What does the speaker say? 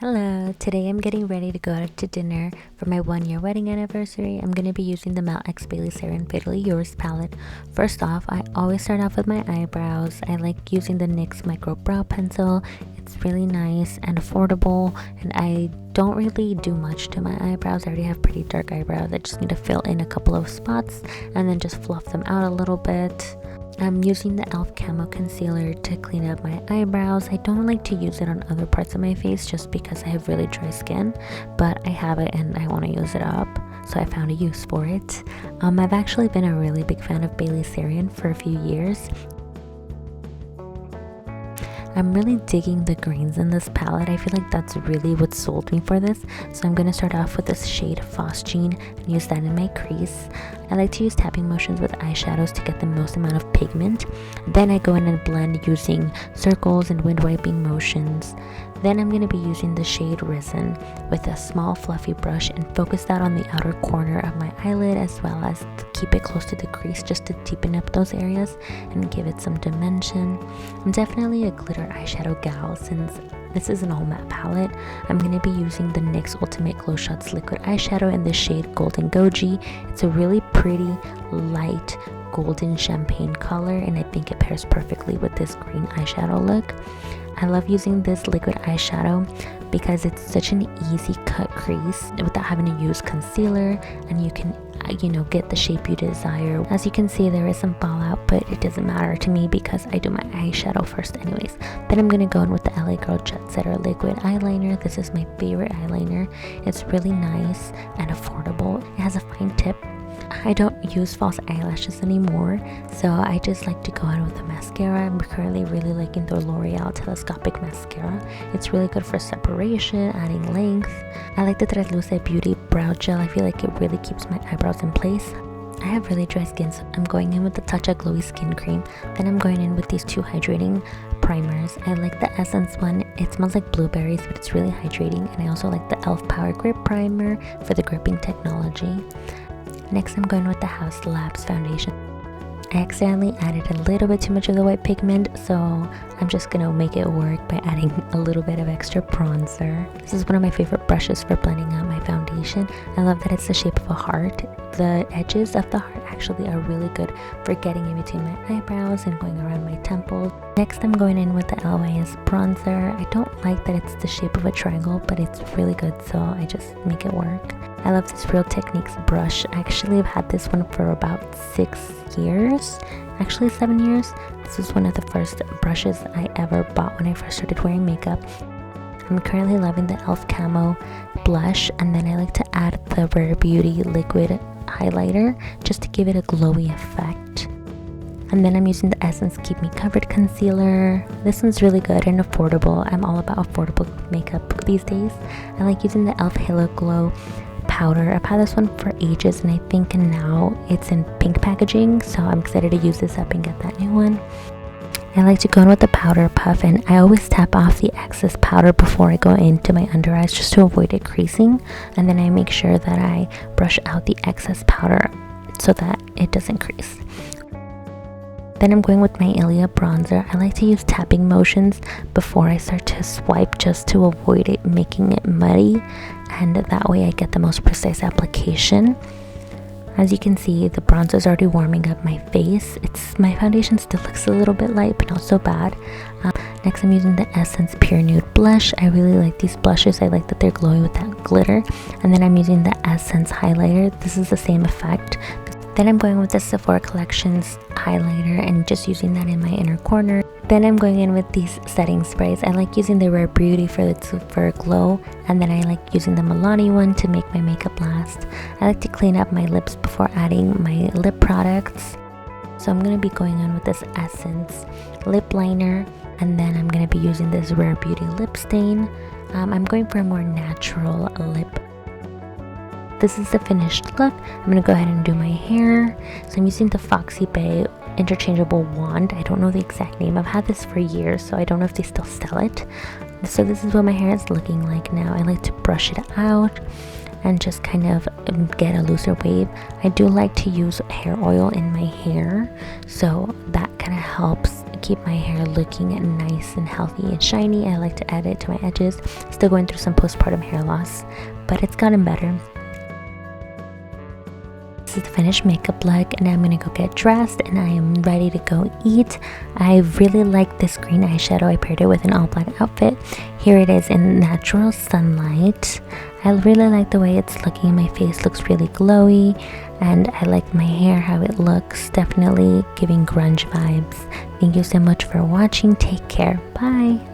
Hello, today I'm getting ready to go out to dinner for my 1 year wedding anniversary. I'm going to be using the Melt X Bailey Sarian Fatally Yours palette. First off, I always start off with my eyebrows. I like using the NYX Micro Brow Pencil. It's really nice and affordable, and I don't really do much to my eyebrows. I already have pretty dark eyebrows. I just need to fill in a couple of spots and then just fluff them out a little bit. I'm using the e.l.f. Camo Concealer to clean up my eyebrows. I don't like to use it on other parts of my face just because I have really dry skin, but I have it and I want to use it up, so I found a use for it. I've actually been a really big fan of Bailey Sarian for a few years. I'm really digging the greens in this palette. I feel like that's really what sold me for this. So I'm going to start off with this shade Phosgene and use that in my crease. I like to use tapping motions with eyeshadows to get the most amount of pigment. Then I go in and blend using circles and wind wiping motions. Then I'm going to be using the shade Risen with a small fluffy brush and focus that on the outer corner of my eyelid, as well as to keep it close to the crease just to deepen up those areas and give it some dimension. I'm definitely a glitter eyeshadow gal. Since this is an all matte palette, I'm going to be using the NYX Ultimate Glow Shots liquid eyeshadow in the shade Golden Goji. It's a really pretty light golden champagne color, and I think it pairs perfectly with this green eyeshadow look. I love using this liquid eyeshadow because it's such an easy cut crease without having to use concealer, and you can get the shape you desire. As you can see, there is some fallout, but it doesn't matter to me because I do my eyeshadow first anyways. Then I'm going to go in with the LA Girl Jet Setter liquid eyeliner. This is my favorite eyeliner. It's really nice and affordable. It has a fine tip. I don't use false eyelashes anymore, so I just like to go in with the mascara. I'm currently really liking the L'Oreal Telescopic Mascara. It's really good for separation, adding length. I like the Translucent Beauty Brow Gel. I feel like it really keeps my eyebrows in place. I have really dry skin, so I'm going in with the Tatcha Glowy Skin Cream. Then I'm going in with these two hydrating primers. I like the Essence one. It smells like blueberries, but it's really hydrating. And I also like the e.l.f. Power Grip Primer for the gripping technology. Next, I'm going with the Haus Labs foundation. I accidentally added a little bit too much of the white pigment, so I'm just gonna make it work by adding a little bit of extra bronzer. This is one of my favorite brushes for blending out my foundation. I love that it's the shape of a heart. The edges of the heart actually are really good for getting in between my eyebrows and going around my temples. Next, I'm going in with the LYS bronzer. I don't like that it's the shape of a triangle, but it's really good, so I just make it work. I love this Real Techniques brush. I actually have had this one for about 6 years, actually 7 years. This is one of the first brushes I ever bought when I first started wearing makeup. I'm currently loving the e.l.f. Camo blush, and then I like to add the Rare Beauty liquid highlighter just to give it a glowy effect. And then I'm using the Essence Keep Me Covered concealer. This one's really good and affordable. I'm all about affordable makeup these days. I like using the e.l.f. Halo Glow powder. I've had this one for ages, and I think now it's in pink packaging, so I'm excited to use this up and get that new one. I like to go in with the powder puff, and I always tap off the excess powder before I go into my under eyes just to avoid it creasing, and then I make sure that I brush out the excess powder so that it doesn't crease. Then I'm going with my Ilia bronzer. I like to use tapping motions before I start to swipe just to avoid it making it muddy, and that way I get the most precise application. As you can see, the bronzer is already warming up my face. My foundation still looks a little bit light, but not so bad. Next, I'm using the Essence Pure Nude blush. I really like these blushes. I like that they're glowy with that glitter. And then I'm using the Essence highlighter. This is the same effect. Then I'm going with the Sephora Collections highlighter and just using that in my inner corner. Then I'm going in with these setting sprays. I like using the Rare Beauty for the super glow, and then I like using the Milani one to make my makeup last. I like to clean up my lips before adding my lip products. So I'm going to be going in with this Essence lip liner, and then I'm going to be using this Rare Beauty lip stain. I'm going for a more natural lip. This is the finished look. I'm going to go ahead and do my hair. So I'm using the Foxy Bay interchangeable wand. I don't know the exact name. I've had this for years, so I don't know if they still sell it. So this is what my hair is looking like now. I like to brush it out and just kind of get a looser wave. I do like to use hair oil in my hair, so that kind of helps keep keep my hair looking nice and healthy and shiny. I like to add it to my edges. Still going through some postpartum hair loss, but it's gotten better. This is the finished makeup look, and I'm gonna go get dressed and I am ready to go eat. I really like this green eyeshadow. I paired it with an all black outfit. Here it is in natural sunlight. I really like the way it's looking. My face looks really glowy, and I like my hair, how it looks. Definitely giving grunge vibes. Thank you so much for watching. Take care. Bye.